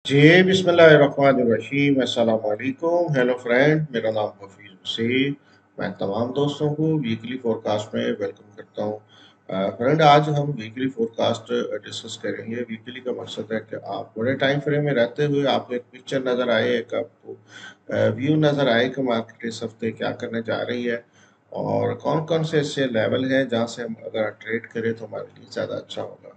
जी, बिस्मिल्लाहिर्रहमानिर्रहीम, अस्सलाम वालेकुम। हेलो फ्रेंड, मेरा नाम हफीज़ हुसैन। मैं तमाम दोस्तों को वीकली फोरकास्ट में वेलकम करता हूँ। फ्रेंड, आज हम वीकली फोरकास्ट डिस्कस करेंगे। वीकली का मकसद है कि आप बड़े टाइम फ्रेम में रहते हुए आपको एक पिक्चर नज़र आए, एक आपको व्यू नज़र आए कि मार्केट इस हफ्ते क्या करने जा रही है और कौन कौन से ऐसे लेवल हैं जहाँ से हम अगर ट्रेड करें तो हमारे लिए ज़्यादा अच्छा होगा।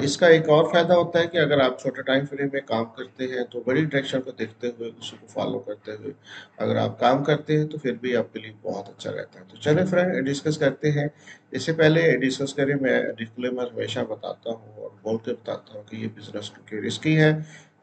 इसका एक और फ़ायदा होता है कि अगर आप छोटे टाइम फ्रेम में काम करते हैं तो बड़ी डायरेक्शन को देखते हुए उसी को फॉलो करते हुए अगर आप काम करते हैं तो फिर भी आपके लिए बहुत अच्छा रहता है। तो चलिए फ्रेंड, डिस्कस करते हैं। इससे पहले डिस्कस करें, मैं डिस्क्लेमर हमेशा बताता हूँ और बोल के बताता हूँ कि ये बिजनेस क्योंकि रिस्की है।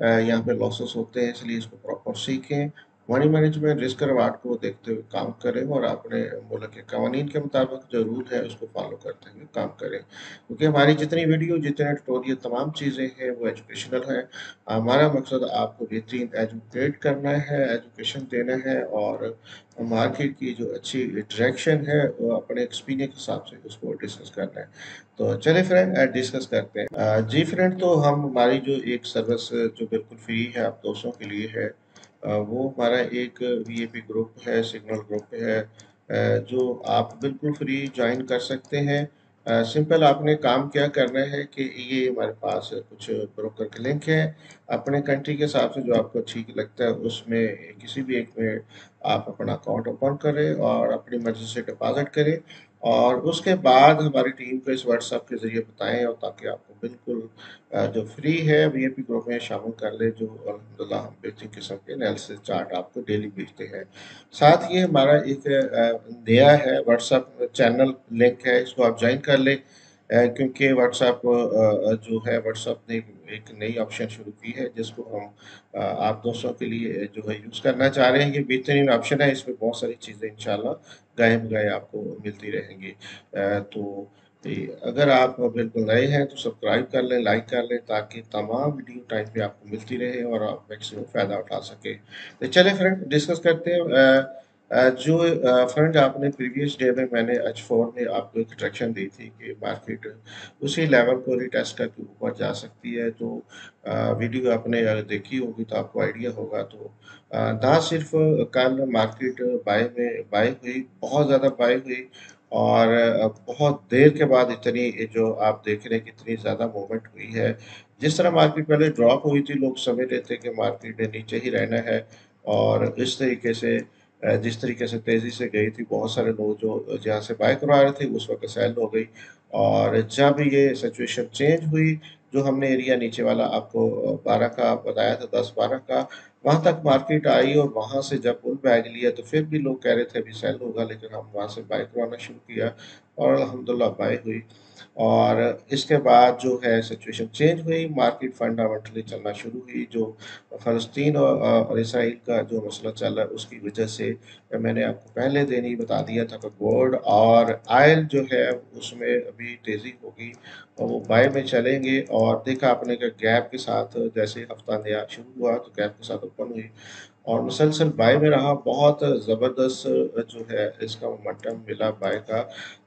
यहाँ पे लॉसेस होते हैं, इसलिए इसको प्रॉपर सीखें। मनी मैनेजमेंट रिस्क रिवार्ड को देखते हुए काम करें और अपने मुल्क के कवानीन के मुताबिक जो रूल है उसको फॉलो करते हुए काम करें, क्योंकि हमारी जितनी वीडियो जितने ट्यूटोरियल तमाम चीज़ें हैं वो एजुकेशनल हैं। हमारा मकसद आपको बेहतरीन एजुकेट करना है, एजुकेशन देना है और मार्केट की जो अच्छी डायरेक्शन है वो अपने एक्सपीरियंस के हिसाब से उसको डिस्कस करना है। तो चलिए फ्रेंड, डिस्कस करते हैं। जी फ्रेंड, तो हम हमारी जो एक सर्विस जो बिल्कुल फ्री है आप दोस्तों के लिए है, वो हमारा एक वीआईपी ग्रुप है, सिग्नल ग्रुप है, जो आप बिल्कुल फ्री ज्वाइन कर सकते हैं। सिंपल आपने काम क्या करना है कि ये हमारे पास कुछ ब्रोकर के लिंक हैं। अपने कंट्री के हिसाब से जो आपको ठीक लगता है उसमें किसी भी एक में आप अपना अकाउंट ओपन करें और अपनी मर्जी से डिपॉजिट करें और उसके बाद हमारी टीम को इस व्हाट्सएप के ज़रिए बताएं और ताकि आपको बिल्कुल जो फ्री है वीआईपी ग्रुप में शामिल कर ले, जो अल्हम्दुलिल्लाह हम बेहतरीन किस्म के एनालिसिस चार्ट आपको डेली भेजते हैं। साथ ही हमारा एक नया है व्हाट्सएप चैनल लिंक है, इसको आप ज्वाइन कर लें। क्योंकि व्हाट्सएप जो है व्हाट्सएप ने एक नई ऑप्शन शुरू की है जिसको हम आप दोस्तों के लिए जो है यूज़ करना चाह रहे हैं। ये बेहतरीन ऑप्शन है, इसमें बहुत सारी चीज़ें इंशाल्लाह गाहे बगाए आपको मिलती रहेंगी। तो अगर आप बिल्कुल नए हैं तो सब्सक्राइब कर लें, लाइक कर लें ताकि तमाम वीडियो टाइम पे आपको मिलती रहे और आप मैक्सिमम फ़ायदा उठा सकें। तो चलिए फ्रेंड, डिस्कस करते हैं। जो फ्रेंड आपने प्रीवियस डे में मैंने H4 में आपको एक ट्रैक्शन दी थी कि मार्केट उसी लेवल को रिटेस्ट करके ऊपर जा सकती है। तो वीडियो आपने अगर देखी होगी तो आपको आइडिया होगा। तो ना सिर्फ कल मार्केट बाय हुई, बहुत ज़्यादा बाय हुई और बहुत देर के बाद इतनी जो आप देख रहे हैं कितनी ज़्यादा मूवमेंट हुई है। जिस तरह मार्केट पहले ड्रॉप हुई थी, लोग समझ रहे थे कि मार्केट ने नीचे ही रहना है और इस तरीके से जिस तरीके से तेज़ी से गई थी, बहुत सारे लोग जो जहाँ से बाय करवा रहे थे उस वक़्त सेल हो गई और जब ये सिचुएशन चेंज हुई, जो हमने एरिया नीचे वाला आपको 12 का बताया था, 10-12 का, वहाँ तक मार्केट आई और वहाँ से जब पुल बैक लिया तो फिर भी लोग कह रहे थे अभी सेल होगा, लेकिन हम वहाँ से बाय करवाना शुरू किया और अल्हम्दुलिल्लाह बाय हुई। और इसके बाद जो है सिचुएशन चेंज हुई, मार्केट फंडामेंटली चलना शुरू हुई। जो फ़लस्तीन और इसराइल का जो मसला चल रहा है उसकी वजह से मैंने आपको पहले दिन ही बता दिया था कि गोल्ड और ऑयल जो है उसमें अभी तेज़ी होगी और वो बाय में चलेंगे। और देखा आपने कि गैप के साथ जैसे हफ्ता नया शुरू हुआ तो गैप के साथ ओपन हुई और मुसलसल बाय में रहा। बहुत ज़बरदस्त जो है इसका मोमेंटम मिला बाय का।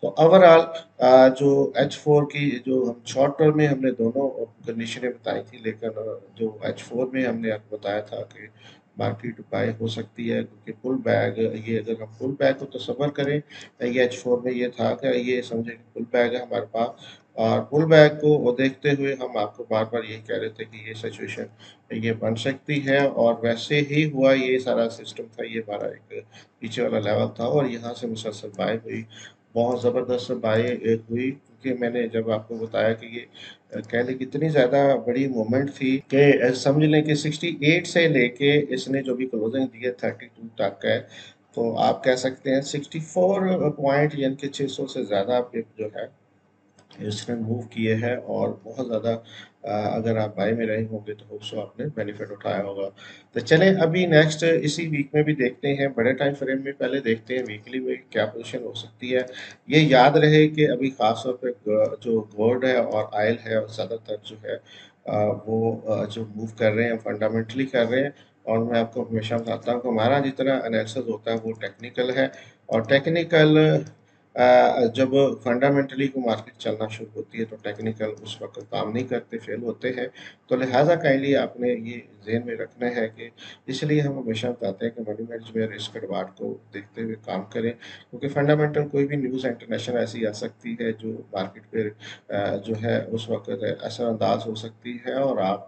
तो ओवरऑल जो H4 की जो हम शॉर्ट टर्म में हमने दोनों कंडीशनें बताई थी, लेकिन जो H4 में हमने आपको बताया था कि मार्केट बाय हो सकती है क्योंकि पुल बैक, ये अगर हम पुल बैक को तसव्वुर करें, ये H4 में ये था कि ये समझे कि पुल बैक है हमारे पास और पुल बैक को देखते हुए हम आपको बार बार यही कह रहे थे कि ये सिचुएशन ये बन सकती है और वैसे ही हुआ। ये सारा सिस्टम था, ये हमारा एक पीछे वाला लेवल था और यहाँ से मुसलसल बाय हुई, बहुत ज़बरदस्त बाय हुई क्योंकि मैंने जब आपको बताया कि ये कह लें कितनी ज़्यादा बड़ी मूवमेंट थी कि समझ लें कि 68 से लेके इसने जो भी क्लोजिंग दी है 32 तक है। तो आप कह सकते हैं 64 पॉइंट यानी कि 600 से ज़्यादा पिप जो है इसने मूव किए हैं और बहुत ज़्यादा अगर आप बाय में रहे होंगे तो होप सो आपने बेनिफिट उठाया होगा। तो चलें अभी नेक्स्ट इसी वीक में भी देखते हैं, बड़े टाइम फ्रेम में पहले देखते हैं वीकली में क्या पोजीशन हो सकती है। ये याद रहे कि अभी ख़ास तौर पे जो गोल्ड है और ऑयल है ज़्यादातर जो है वो जो मूव कर रहे हैं फंडामेंटली कर रहे हैं। और मैं आपको हमेशा बताता हूँ कि हमारा जितना एनालिसिस होता है वो टेक्निकल है और टेक्निकल जब फंडामेंटली को मार्केट चलना शुरू होती है तो टेक्निकल उस वक़्त काम नहीं करते, फेल होते हैं। तो लिहाज़ा काइंडली आपने ये ज़हन में रखना है कि इसलिए हम हमेशा बताते हैं कि मनी मैनेजमेंट रिस्क एडवार्ड को देखते हुए काम करें, क्योंकि फंडामेंटल कोई भी न्यूज़ इंटरनेशनल ऐसी आ सकती है जो मार्केट पे जो है उस वक़्त असरअंदाज़ हो सकती है और आप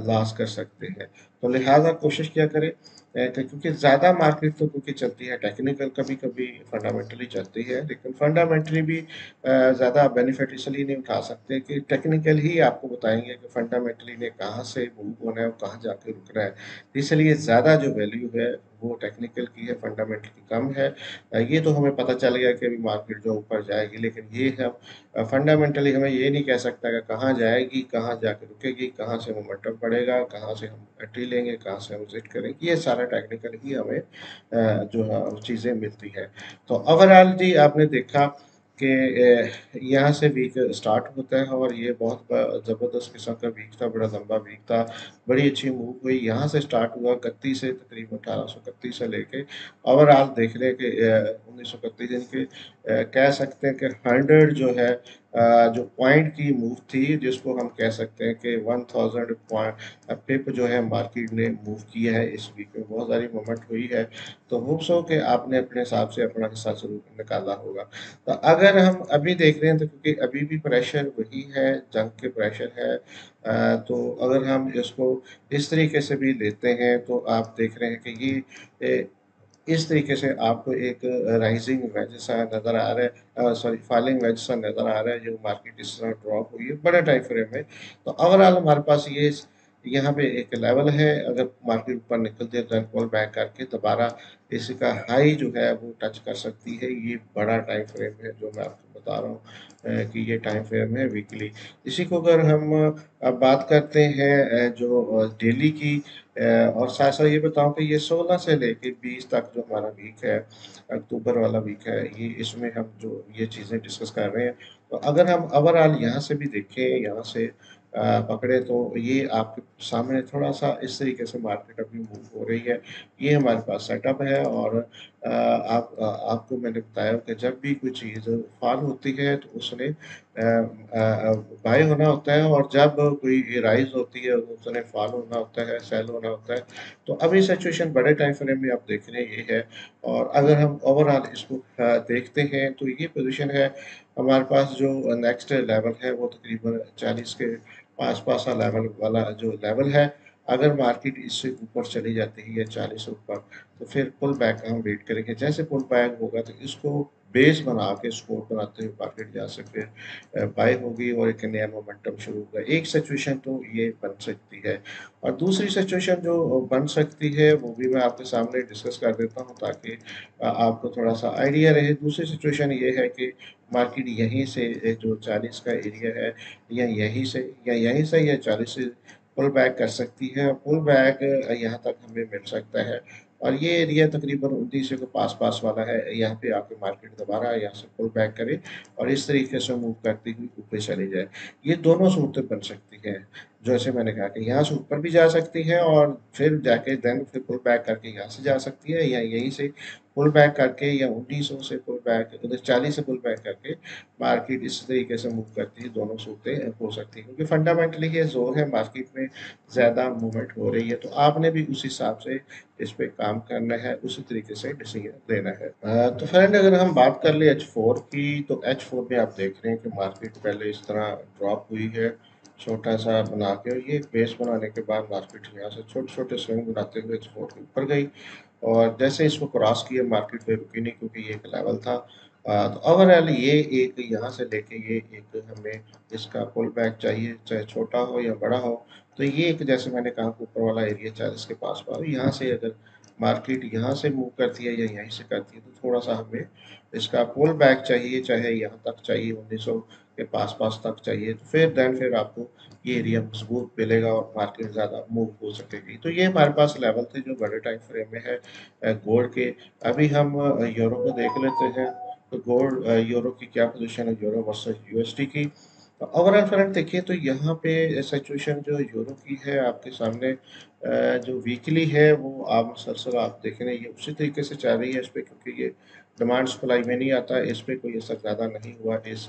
लॉस कर सकते हैं। तो लिहाज़ा कोशिश किया करें क्योंकि ज़्यादा मार्केट तो क्योंकि चलती है टेक्निकल कभी-कभी फंडामेंटली चलती है, लेकिन फंडामेंटली भी ज़्यादा बेनिफिट इसलिए नहीं उठा सकते कि टेक्निकल ही आपको बताएँगे कि फंडामेंटली ने कहाँ से मूव होना है और कहाँ जाके रुकना है। इसलिए ज़्यादा जो वैल्यू है वो टेक्निकल की है, फंडामेंटल की कम है। ये तो हमें पता चल गया कि अभी मार्केट जो ऊपर जाएगी, लेकिन ये हम फंडामेंटली हमें ये नहीं कह सकता कि कहाँ जाएगी, कहाँ जाके रुकेगी, कहाँ से मोमेंटम बढ़ेगा, कहाँ से हम एंट्री लेंगे, कहाँ से हम एग्ज़िट करेंगे, ये सारा टेक्निकल ही हमें जो है चीज़ें मिलती हैं। तो ओवरऑल जी आपने देखा कि यहाँ से वीक स्टार्ट होता है और ये बहुत ज़बरदस्त किस्म का वीक था, बड़ा लंबा वीक था, बड़ी अच्छी मूव हुई। यहाँ से स्टार्ट हुआ 31 से तकरीबन 1831 से लेके ओवरऑल देख लें कि 1931 दिन के कह सकते हैं कि 100 जो है जो पॉइंट की मूव थी जिसको हम कह सकते हैं कि 1000 पॉइंट पिप जो है मार्केट ने मूव किया है इस वीक में बहुत सारी मूवमेंट हुई है। तो होप्स हो कि आपने अपने हिसाब से अपना हिस्सा ज़रूर निकाला होगा। तो अगर हम अभी देख रहे हैं तो क्योंकि अभी भी प्रेशर वही है, जंग के प्रेशर है तो अगर हम इसको इस तरीके से भी लेते हैं तो आप देख रहे हैं कि ये इस तरीके से आपको एक राइजिंग वेज सा नज़र आ रहा है सॉरी फॉलिंग वेज सा नज़र आ रहा है जो मार्केट इस तरह ड्रॉप हुई है बड़े टाइम फ्रेम में। तो ओवरऑल हमारे पास ये यहाँ पे एक लेवल है, अगर मार्केट ऊपर निकलती है तो कॉल बैक करके दोबारा इसका हाई जो है वो टच कर सकती है। ये बड़ा टाइम फ्रेम है जो मैं आपको बता रहा हूँ कि ये टाइम फ्रेम है वीकली। इसी को अगर हम अब बात करते हैं जो डेली की और साथ साथ ये बताऊं कि ये 16 से लेके 20 तक जो हमारा वीक है, अक्टूबर वाला वीक है, ये इसमें हम जो ये चीज़ें डिस्कस कर रहे हैं। तो अगर हम ओवरऑल यहाँ से भी देखें, यहाँ से पकड़े तो ये आपके सामने थोड़ा सा इस तरीके से मार्केट अभी मूव हो रही है। ये हमारे पास सेटअप है और आपको मैंने बताया कि जब भी कोई चीज़ फॉल होती है तो उसने बाय होना होता है और जब कोई राइज होती है तो उसने फॉल होना होता है, सेल होना होता है। तो अभी सिचुएशन बड़े टाइम फ्रेम में आप देख रहे हैं ये है। और अगर हम ओवरऑल इसको देखते हैं तो ये पोजीशन है हमारे पास जो नेक्स्ट लेवल है वो तकरीबन 40 के आस-पास का लेवल वाला जो लेवल है। अगर मार्केट इससे ऊपर चली जाती है या 40 से ऊपर तो फिर पुल बैक का हम वेट करेंगे। जैसे पुल बैक होगा तो इसको बेस बना के सपोर्ट बनाते हुए मार्केट जा सकते हैं। बाय होगी और एक नया मोमेंटम शुरू होगा। एक सिचुएशन तो ये बन सकती है और दूसरी सिचुएशन जो बन सकती है वो भी मैं आपके सामने डिस्कस कर देता हूँ ताकि आपको थोड़ा-सा आइडिया रहे। दूसरी सिचुएशन ये है कि मार्केट यहीं से जो 40 का एरिया है या यहीं से 40 से पुल बैक कर सकती है। पुल बैक यहाँ तक हमें मिल सकता है और ये एरिया तकरीबन 19 के पास-पास वाला है। यहाँ पे आके मार्केट दोबारा यहाँ से पुल बैक करे और इस तरीके से मूव करती हुई ऊपर चली जाए। ये दोनों सूरतें बन सकती हैं। जैसे मैंने कहा कि यहाँ से ऊपर भी जा सकती है और फिर जाके देन फिर पुल बैक करके यहाँ से जा सकती है या यहीं से पुल बैक करके या 1900 से पुल बैक उधर 40 से पुल बैक करके मार्केट इस तरीके से मूव करती है। दोनों सूरतें हो सकती हैं क्योंकि फंडामेंटली ये ज़ोर है मार्केट में ज़्यादा मूवमेंट हो रही है। तो आपने भी उस हिसाब से इस पे काम करना है, उसी तरीके से डिसीजन लेना है। तो फ्रेंड अगर हम बात कर ले H4 की तो H4 में आप देख रहे हैं कि मार्केट पहले इस तरह ड्रॉप हुई है, छोटा-सा बना के और ये बेस बनाने के बाद मार्केट यहाँ से छोटे-छोटे स्विंग बनाते हुए H4 के ऊपर गई और जैसे इसको क्रॉस किया मार्केट पे रुकी नहीं क्योंकि ये एक लेवल था। तो ओवरऑल ये एक यहाँ से लेके ये एक हमें इसका पुल बैक चाहिए, चाहे छोटा हो या बड़ा हो। तो ये एक जैसे मैंने कहा ऊपर वाला एरिया 40 के पास-पास यहाँ से अगर मार्केट यहाँ से मूव करती है या यहीं से करती है तो थोड़ा-सा हमें इसका पुल बैक चाहिए, चाहे यहाँ तक चाहिए 1900 के पास-पास तक चाहिए। तो फिर आपको ये एरिया मजबूत मिलेगा और मार्केट ज़्यादा मूव हो सकेगी। तो ये हमारे पास लेवल थे जो बड़े टाइम फ्रेम में है गोल्ड के। अभी हम यूरो को देख लेते हैं। तो गोल्ड यूरो की क्या पोजीशन है यूरो वर्सेस यूएसडी की। ओवरऑल फ्रंट देखिए तो यहाँ पे सिचुएशन जो यूरो की है आपके सामने, जो वीकली है वो आप मुसलसल आप देख रहे हैं ये उसी तरीके से चल रही है इस पे, क्योंकि ये डिमांड सप्लाई में नहीं आता, इस पे कोई असर ज़्यादा नहीं हुआ इस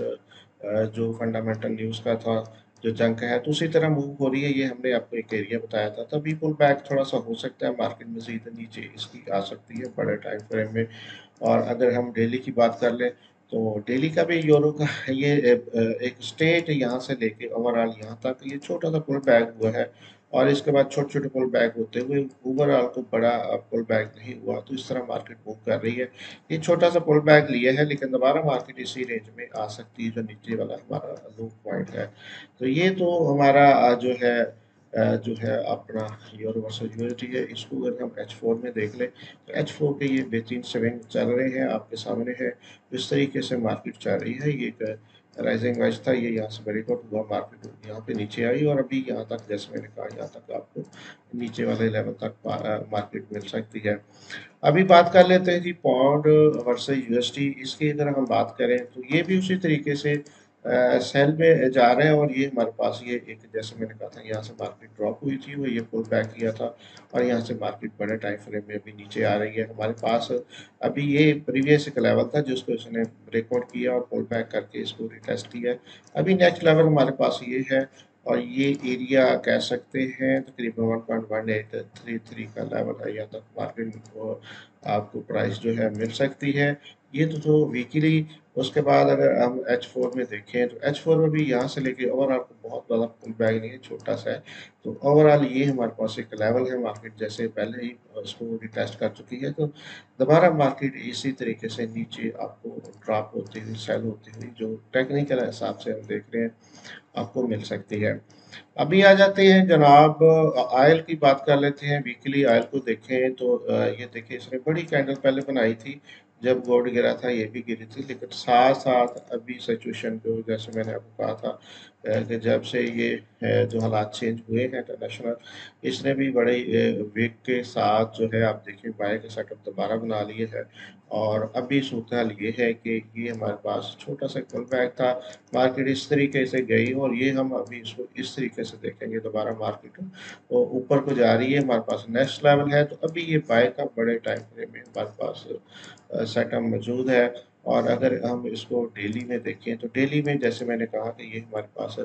जो फंडामेंटल न्यूज़ का था, जो जंक है तो उसी तरह मूव हो रही है। ये हमने आपको एक एरिया बताया था, तभी पुल बैक थोड़ा सा हो सकता है, मार्केट मजीद नीचे इसकी आ सकती है बड़े टाइम फ्रेम में। और अगर हम डेली की बात कर लें तो डेली का भी यूरो का ये एक स्टेट यहाँ से लेके ओवरऑल यहाँ तक ये छोटा सा पुल बैक हुआ है, और इसके बाद छोटे छोटे पुल बैक होते हुए ओवरऑल को बड़ा पुल बैक नहीं हुआ, तो इस तरह मार्केट मूव कर रही है। ये छोटा सा पुल बैक लिया है, लेकिन दोबारा मार्केट इसी रेंज में आ सकती है जो नीचे वाला हमारा लो पॉइंट है। तो ये तो हमारा जो है अपना यूरो वर्सेस यूएसडी है। इसको अगर हम H4 में देख लें तो H4 के ये बेहतरीन स्विंग चल रहे हैं, आपके सामने है इस तरीके से मार्केट चल रही है। ये एक राइजिंग वेज था, ये यहाँ से ब्रेक आउट हुआ, मार्केट यहाँ पे नीचे आई और अभी यहाँ तक जैसे मैंने कहा यहाँ तक आपको नीचे वाले लेवल तक मार्केट मिल सकती है। अभी बात कर लेते हैं जी पौंड वर्सेस यूएसडी। इसकी अगर हम बात करें तो ये भी उसी तरीके से सेल में जा रहे हैं, और ये हमारे पास ये एक जैसे मैंने कहा था यहाँ से मार्केट ड्रॉप हुई थी, वो ये पुल बैक किया था और यहाँ से मार्केट बड़े टाइम फ्रेम में अभी नीचे आ रही है हमारे पास। अभी ये प्रीवियस एक लेवल था जिसको इसने ब्रेकआउट किया और पुल बैक करके इसको रिटेस्ट किया है। अभी नेक्स्ट लेवल हमारे पास ये है, और ये एरिया कह सकते हैं तकरीबन 1.1833 का लेवल है, यहाँ तक मार्केट को आपको प्राइस जो है मिल सकती है। ये तो वीकली। उसके बाद अगर हम H4 में देखें तो H4 में भी यहाँ से लेके ओवरऑल को बहुत ज़्यादा पुल बैक नहीं है, छोटा सा है। तो ओवरऑल ये हमारे पास एक लेवल है, मार्केट जैसे पहले ही उसको रिटेस्ट कर चुकी है, तो दोबारा मार्केट इसी तरीके से नीचे आपको ड्रॉप होती हुई सेल होती हुई जो टेक्निकल हिसाब से हम देख रहे हैं आपको मिल सकती है। अभी आ जाते हैं जनाब ऑयल की बात कर लेते हैं। वीकली ऑयल को देखें तो ये देखिए इसने बड़ी कैंडल पहले बनाई थी, जब गोल्ड गिरा था ये भी गिरी थी, लेकिन साथ साथ अभी सिचुएशन को जैसे मैंने आपको कहा था कि जब से ये जो हालात चेंज हुए हैं इंटरनेशनल, इसने भी बड़े वेग के साथ जो है आप देखिए बाय के सेटअप दोबारा बना लिए है। और अभी सूरत हाल ये है कि ये हमारे पास छोटा सा पुल बैक था, मार्केट इस तरीके से गई और ये हम अभी इसको इस तरीके से देखेंगे दोबारा मार्केट तो ऊपर को जा रही है, हमारे पास नेक्स्ट लेवल है। तो अभी ये बाय का बड़े टाइम फ्रेम में हमारे पास सेटअप मौजूद है। और अगर हम इसको डेली में देखें तो डेली में जैसे मैंने कहा कि ये हमारे पास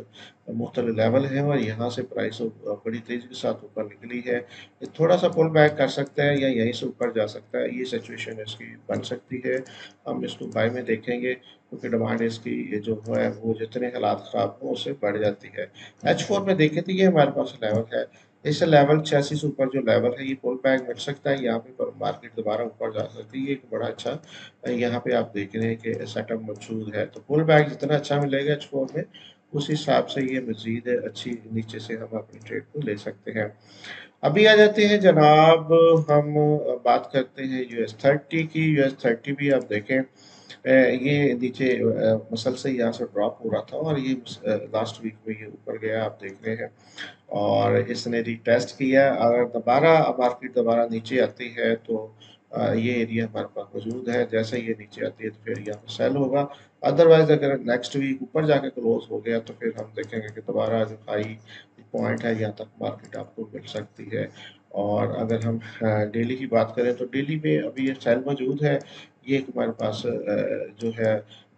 मुख्तलिफ लेवल है और यहाँ से प्राइस बड़ी तेज़ी के साथ ऊपर निकली है। ये थोड़ा सा पुल बैक कर सकता है या यहीं से ऊपर जा सकता है, ये सिचुएशन इसकी बन सकती है। हम इसको बाय में देखेंगे क्योंकि डिमांड इसकी ये जो है वो जितने हालात ख़राब हो उससे बढ़ जाती है। H4 में देखें तो ये हमारे पास लेवल है, इस लेवल 86 से ऊपर जो लेवल है ये पुल बैक मिल सकता है, यहाँ पे पर मार्केट दोबारा ऊपर जा सकती है। ये एक बड़ा अच्छा यहाँ पे आप देख रहे हैं कि सेटअप मौजूद है, तो पुल बैक जितना अच्छा मिलेगा H4 में उस हिसाब से ये मजीद अच्छी नीचे से हम अपनी ट्रेड को ले सकते हैं। अभी आ जाते हैं जनाब, हम बात करते हैं US30 की। US30 भी आप देखें ये नीचे मुसलसल यहाँ से ड्रॉप हो रहा था और ये लास्ट वीक में ये ऊपर गया आप देख रहे हैं, और इसने रिटेस्ट किया। अगर दोबारा मार्केट दोबारा नीचे आती है तो ये एरिया हमारे पास मौजूद है, जैसे ये नीचे आती है तो फिर यहाँ पे सेल होगा। अदरवाइज अगर नेक्स्ट वीक ऊपर जाके क्लोज हो गया तो फिर हम देखेंगे कि दोबारा जो हाई पॉइंट है यहाँ तक मार्केट आपको मिल सकती है। और अगर हम डेली की बात करें तो डेली में अभी ये सेल मौजूद है। ये एक हमारे पास जो है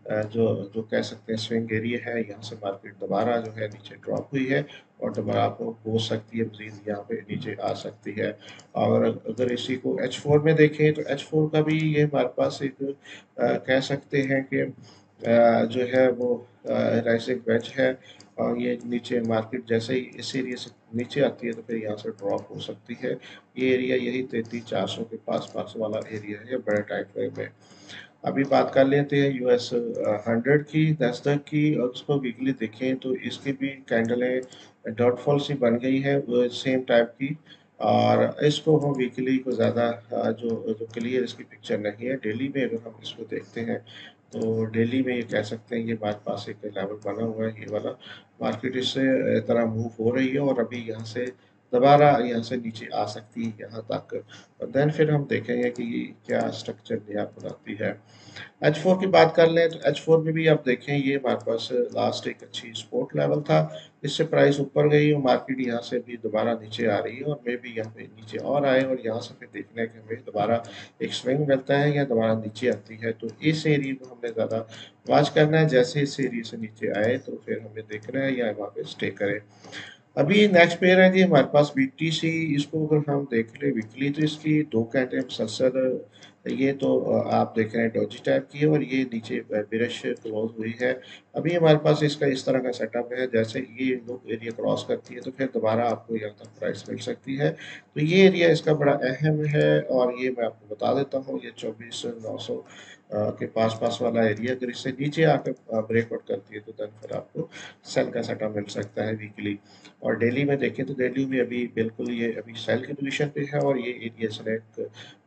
जो जो कह सकते हैं स्विंग एरिया है, यहाँ से मार्केट दोबारा जो है नीचे ड्रॉप हुई है और दोबारा आपको हो सकती है मजीद यहाँ पे नीचे आ सकती है। और अगर इसी को H4 में देखें तो H4 का भी ये हमारे पास एक कह सकते हैं कि जो है वो राइजिंग वेज है, और ये नीचे मार्केट जैसे ही इस एरिया से नीचे आती है तो फिर यहाँ से ड्रॉप हो सकती है। ये एरिया यही 33,400 के पास पास वाला एरिया है बड़े टाइम फ्रेम में। अभी बात कर लेते हैं US 100 की, नस्डक की, और उसको वीकली देखें तो इसकी भी कैंडलें डॉटफॉल सी बन गई है सेम टाइप की। और इसको हम वीकली को ज़्यादा जो जो क्लियर इसकी पिक्चर नहीं है, डेली में अगर हम इसको देखते हैं तो डेली में ये कह सकते हैं ये हमारे पास एक लेवल बना हुआ है, ये वाला मार्केट इससे तरह मूव हो रही है और अभी यहाँ से दोबारा यहाँ से नीचे आ सकती है यहाँ तक, और देन फिर हम देखेंगे कि ये क्या स्ट्रक्चर नया बनाती है। H4 की बात कर लें तो H4 में भी आप देखें ये हमारे पास लास्ट एक अच्छी सपोर्ट लेवल था, इससे प्राइस ऊपर गई और मार्केट यहाँ से भी दोबारा नीचे आ रही है, और मे भी यहाँ पे नीचे और आए और यहाँ से फिर देखना है कि हमें दोबारा एक स्विंग मिलता है या दोबारा नीचे आती है। तो इस एरिया को हमने ज़्यादा वॉच करना है, जैसे इस एरिया से नीचे आए तो फिर हमें देखना है या वहाँ पे स्टे करें। अभी नेक्स्ट पेयर है जी हमारे पास बीटीसी। इसको अगर हम देख ले वीकली तो इसकी दो कैंडल मुसलसल, ये तो आप देख रहे हैं डॉजी टाइप की है, और ये नीचे बिरश क्लोज हुई है। अभी हमारे पास इसका इस तरह का सेटअप है, जैसे ये लोग एरिया क्रॉस करती है तो फिर दोबारा आपको यहाँ तक प्राइस मिल सकती है। तो ये एरिया इसका बड़ा अहम है, और ये मैं आपको बता देता हूँ, ये 24,900 के पास पास वाला एरिया, अगर इससे नीचे आकर ब्रेकआउट करती है तो देन फिर आपको सेल का सेटअप मिल सकता है वीकली। और डेली में देखें तो डेली में अभी बिल्कुल ये अभी सेल की पोजीशन पे है, और ये एरिया सेलेक्ट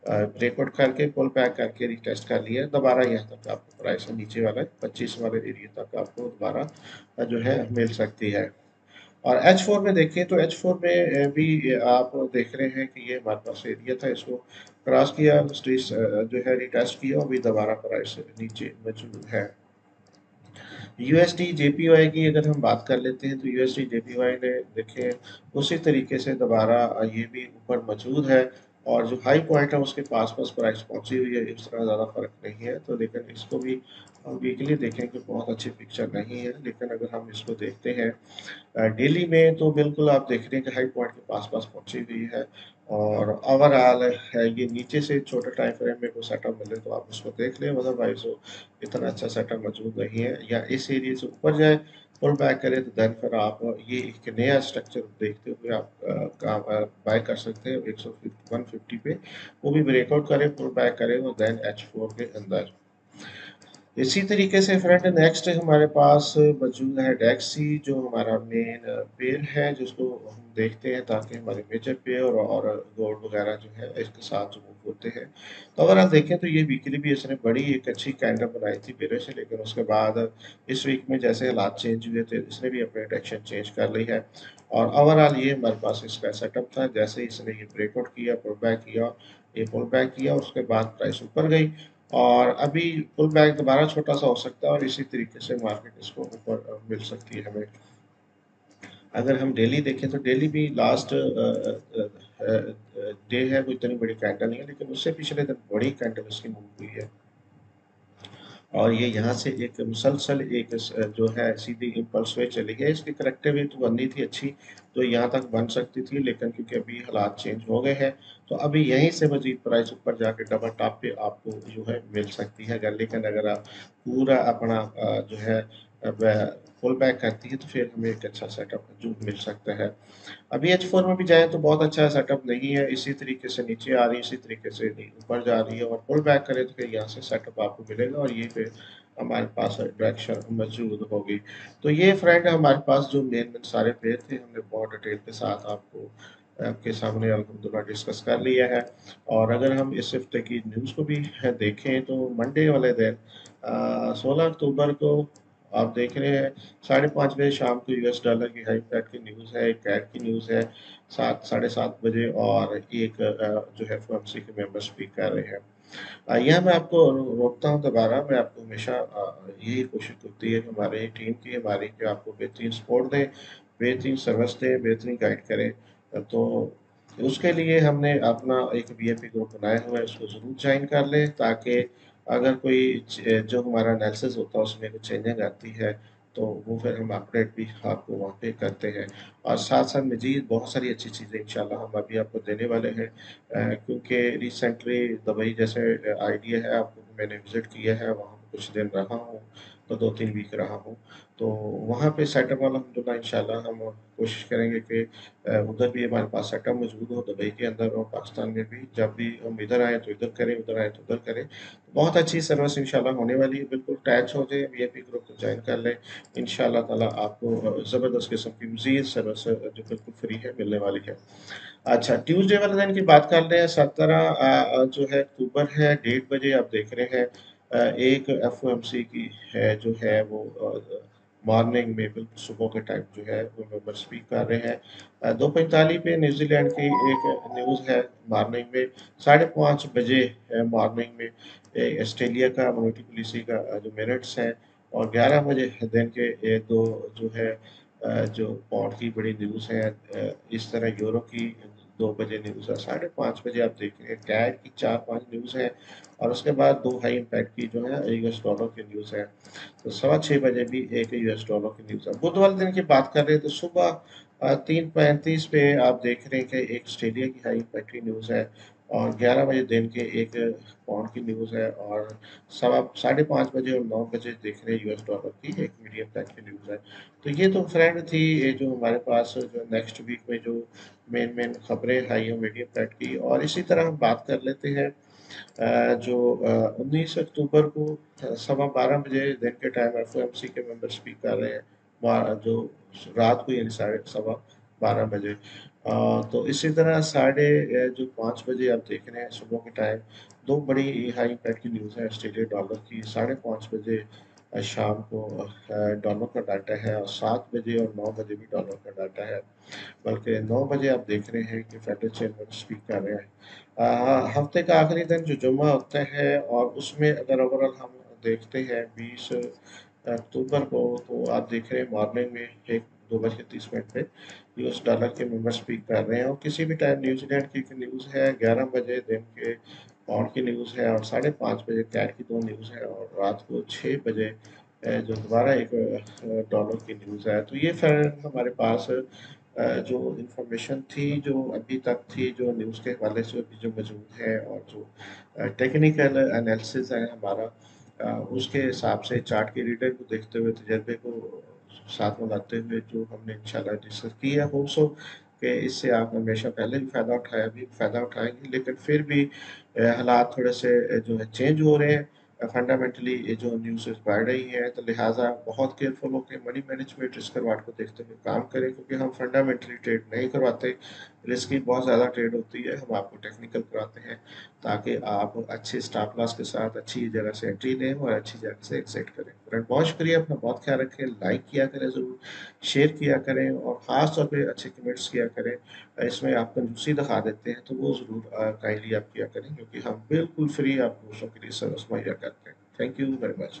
ब्रेकआउट करके पुल बैक करके रिटेस्ट कर लिया है। दोबारा यहाँ तक आपको प्राइस नीचे वाला 25 वाले एरिया तक आपको दोबारा जो है मिल सकती है। और H4 में देखें तो H4 में भी आप देख रहे हैं कि ये हमारे पास एरिया था, इसको क्रॉस किया, जो है रिटेस्ट किया, और भी दोबारा प्राइस नीचे मौजूद है। यूएसडी जेपीवाई की अगर हम बात कर लेते हैं तो यूएसडी जेपीवाई ने देखें उसी तरीके से दोबारा ये भी ऊपर मौजूद है, और जो हाई पॉइंट है उसके पास पास प्राइस पहुंची हुई है, इस तरह ज़्यादा फर्क नहीं है। तो लेकिन इसको भी हम वीकली देखें कि बहुत अच्छी पिक्चर नहीं है, लेकिन अगर हम इसको देखते हैं डेली में तो बिल्कुल आप देख रहे हैं कि हाई पॉइंट के पास पास पहुंची हुई है, और ओवरऑल है ये नीचे से छोटे टाइम फ्रेम में कोई सेटअप मिले तो आप उसको देख लें, अदरवाइज वो इतना अच्छा सेटअप मौजूद नहीं है। या इस एरिया से ऊपर जाए पुल बैक करें तो देन फिर आप ये एक नया स्ट्रक्चर देखते हुए आप बाय कर सकते हैं 150 पे, वो भी ब्रेकआउट करें पुल बैक करें और देन H4 के अंदर। इसी तरीके से फ्रेंड नेक्स्ट हमारे पास मौजूद है डेक्सी, जो हमारा मेन पेयर है जिसको हम देखते हैं ताकि हमारे मेजर पेयर और गोल्ड वगैरह जो है इसके साथ जो मूव होते हैं। तो अगर आप देखें तो ये वीकली भी इसने बड़ी एक अच्छी कैंडल बनाई थी पेयर से, लेकिन उसके बाद इस वीक में जैसे हालात चेंज हुए थे इसने भी अपनी डायरेक्शन चेंज कर ली है, और ओवरऑल ये हमारे पास इसका सेटअप था। जैसे इसने ये ब्रेकआउट किया पुल बैक किया, ये पुल बैक किया, उसके बाद प्राइस ऊपर गई, और अभी पुल बैक दोबारा छोटा सा हो सकता है, और इसी तरीके से मार्केट इसको ऊपर मिल सकती है हमें। अगर हम डेली देखें तो डेली भी लास्ट डे है, कोई इतनी बड़ी कैंडल नहीं है, लेकिन उससे पिछले दिन बड़ी कैंडल इसकी मूव हुई है, और ये यहाँ से एक मुसलसल एक जो है सीधी इम्पल्स वे चली है। इसकी करेक्टिविटी तो बननी थी अच्छी, तो यहाँ तक बन सकती थी, लेकिन क्योंकि अभी हालात चेंज हो गए हैं तो अभी यहीं से मजीद प्राइस ऊपर जाके डबल टॉप पे आपको जो है मिल सकती है। अगर लेकिन अगर आप पूरा अपना जो है पुल बैक करती है तो फिर हमें एक अच्छा सेटअप जो मिल सकता है। अभी H4 में भी जाए तो बहुत अच्छा सेटअप नहीं है, इसी तरीके से नीचे आ रही है, इसी तरीके से ऊपर जा रही है, और पुल बैक करे तो फिर यहाँ से सेटअप आपको मिलेगा, और ये फिर हमारे पास डायरेक्शन मौजूद होगी। तो ये फ्रेंड हमारे पास जो मेन मेन सारे पेज थे हमने बहुत डिटेल के साथ आपके सामने अल्हम्दुलिल्लाह डिस्कस कर लिया है। और अगर हम इस हफ्ते की न्यूज़ को भी देखें तो मंडे वाले दिन 16 अक्टूबर को आप देख रहे हैं 5:30 बजे शाम को यूएस डॉलर की हाई फ्लैट की न्यूज़ है, एक कैट की न्यूज़ है 7 साढ़े 7 बजे, और एक जो है एफओएमसी के मेंबर स्पीक कर रहे हैं। यहाँ मैं आपको रोकता हूँ दोबारा, मैं आपको हमेशा यही कोशिश होती है कि हमारी टीम की हमारी कि आपको बेहतरीन सपोर्ट दें, बेहतरीन सर्विस दें, बेहतरीन गाइड करें। तो उसके लिए हमने अपना एक वीआईपी ग्रुप बनाया हुआ है, उसको ज़रूर ज्वाइन कर लें, ताकि अगर कोई जो हमारा एनालिसिस होता है उसमें कुछ चेंजिंग आती है तो वो फिर हम अपडेट भी आपको वहाँ पे करते हैं। और साथ साथ मजीद बहुत सारी अच्छी चीज़ें इंशाल्लाह हम अभी आपको देने वाले हैं, क्योंकि रिसेंटली दुबई जैसे आइडिया है आपको, मैंने विज़िट किया है वहाँ पे कुछ दिन रहा हूँ, तो 2-3 वीक रहा हूँ। तो वहाँ पे सेटअप अल्हम्दुलिल्लाह इंशाल्लाह हम कोशिश करेंगे कि उधर भी हमारे पास सेटअप मौजूद हो, दुबई के अंदर और पाकिस्तान में भी। जब भी हम इधर आए तो इधर करें, उधर आए तो उधर करें। तो बहुत अच्छी सर्विस इंशाल्लाह होने वाली है, बिल्कुल अटैच हो जाए, वीआईपी ग्रुप को ज्वाइन कर लें। इंशाल्लाह ताला आपको ज़बरदस्त किस्म की मज़ीद सर्विस जो बिल्कुल फ्री है मिलने वाली है। अच्छा, ट्यूसडे वाले दिन की बात कर रहे हैं, 17 जो है अक्टूबर है, 1:30 बजे आप देख रहे हैं एक एफओएमसी की है जो है वो मॉर्निंग में बिल्कुल सुबह के टाइम जो है वो मेंबर स्पीक कर रहे हैं। 2:45 पे न्यूजीलैंड की एक न्यूज़ है मॉर्निंग में, 5:30 बजे मॉर्निंग में ऑस्ट्रेलिया का मोनिटी पॉलिसी का जो मिनट्स हैं, और 11 बजे दिन के दो जो है जो पौंड की बड़ी न्यूज़ है, इस तरह यूरो की 2 बजे न्यूज़ है, 5:30 बजे आप देख रहे हैं कैड की 4-5 न्यूज़ है, और उसके बाद 2 हाई इम्पैक्ट की जो है यूएस डॉलर की न्यूज़ है। तो 6:15 बजे भी एक यूएस डॉलर की न्यूज़ है। बुध वाले दिन की बात कर रहे हैं तो सुबह 3:35 पे आप देख रहे हैं कि एक ऑस्ट्रेलिया की हाई इम्पैक्ट की न्यूज़ है, और 11 बजे दिन के एक पाउंड की न्यूज़ है, और सवा 5:30 बजे और 9 बजे देख रहे हैं यूएस डॉलर की एक मीडियम पैक की न्यूज़ है। तो ये तो फ्रेंड थी ये जो हमारे पास जो नेक्स्ट वीक में जो मेन खबरें आई हैं मीडियम पैक की, और इसी तरह हम बात कर लेते हैं जो 19 अक्टूबर को 12:15 बजे दिन के टाइम एफओएमसी के मेंबर स्पीक कर रहे हैं, जो रात को यानी 12:30 बजे। तो इसी तरह जो 5 बजे आप देख रहे हैं सुबह के टाइम, दो बड़ी हाई इम्पैक्ट की न्यूज़ है ऑस्ट्रेलिया डॉलर की। 5:30 बजे शाम को डॉलर का डाटा है, और 7 बजे और 9 बजे भी डॉलर का डाटा है। बल्कि 9 बजे आप देख रहे हैं कि फेडरल चेयरमैन स्पीक कर रहे हैं। हफ्ते का आखिरी दिन जो जुम्मा होता है, और उसमें अगर ओवरऑल हम देखते हैं 20 अक्टूबर को, तो आप देख रहे हैं मॉर्निंग में एक 2:30 पे यूएस डॉलर के मेंबर स्पीक कर रहे हैं, और किसी भी टाइम न्यूजीलैंड की एक न्यूज़ है, 11 बजे दिन के पाउंड की न्यूज़ है, और 5:30 बजे कैट की दो न्यूज़ है, और रात को 6 बजे जो दोबारा एक डॉलर की न्यूज़ है। तो ये फिर हमारे पास जो इन्फॉर्मेशन थी जो अभी तक थी जो न्यूज़ के हवाले से अभी जो मौजूद है, और जो टेक्निकल एनालिसिस है हमारा, उसके हिसाब से चार्ट के रीडर को देखते हुए तजर्बे को साथ में लाते हुए जो हमने इंशाल्लाह डिस्कस किया, होप सो कि इससे आप हमेशा पहले भी फ़ायदा उठाया, अभी भी फ़ायदा उठाएंगे, लेकिन फिर भी हालात थोड़े से जो है चेंज हो रहे हैं। फंडामेंटली ये जो न्यूज़ बढ़ रही है, तो लिहाजा बहुत केयरफुल होकर मनी मैनेजमेंट रिस्क रिवार्ड को देखते हुए काम करें, क्योंकि हम फंडामेंटली ट्रेड नहीं करवाते, रिस्क की बहुत ज़्यादा ट्रेड होती है, हम आपको टेक्निकल कराते हैं ताकि आप अच्छे स्टॉप लॉस के साथ अच्छी जगह से एंट्री लें और अच्छी जगह से एग्जिट करें। फ्रेंड बहुत शुक्रिया, अपना बहुत ख्याल रखें, लाइक किया करें ज़रूर, शेयर किया करें, और ख़ास तौर पे अच्छे कमेंट्स किया करें। इसमें आप कंजूसी दिखा देते हैं तो वो ज़रूर काइंडली आप किया करें, क्योंकि हम बिल्कुल फ्री आप दूसरों के लिए सर्विस मुहैया करते हैं। Thank you very much.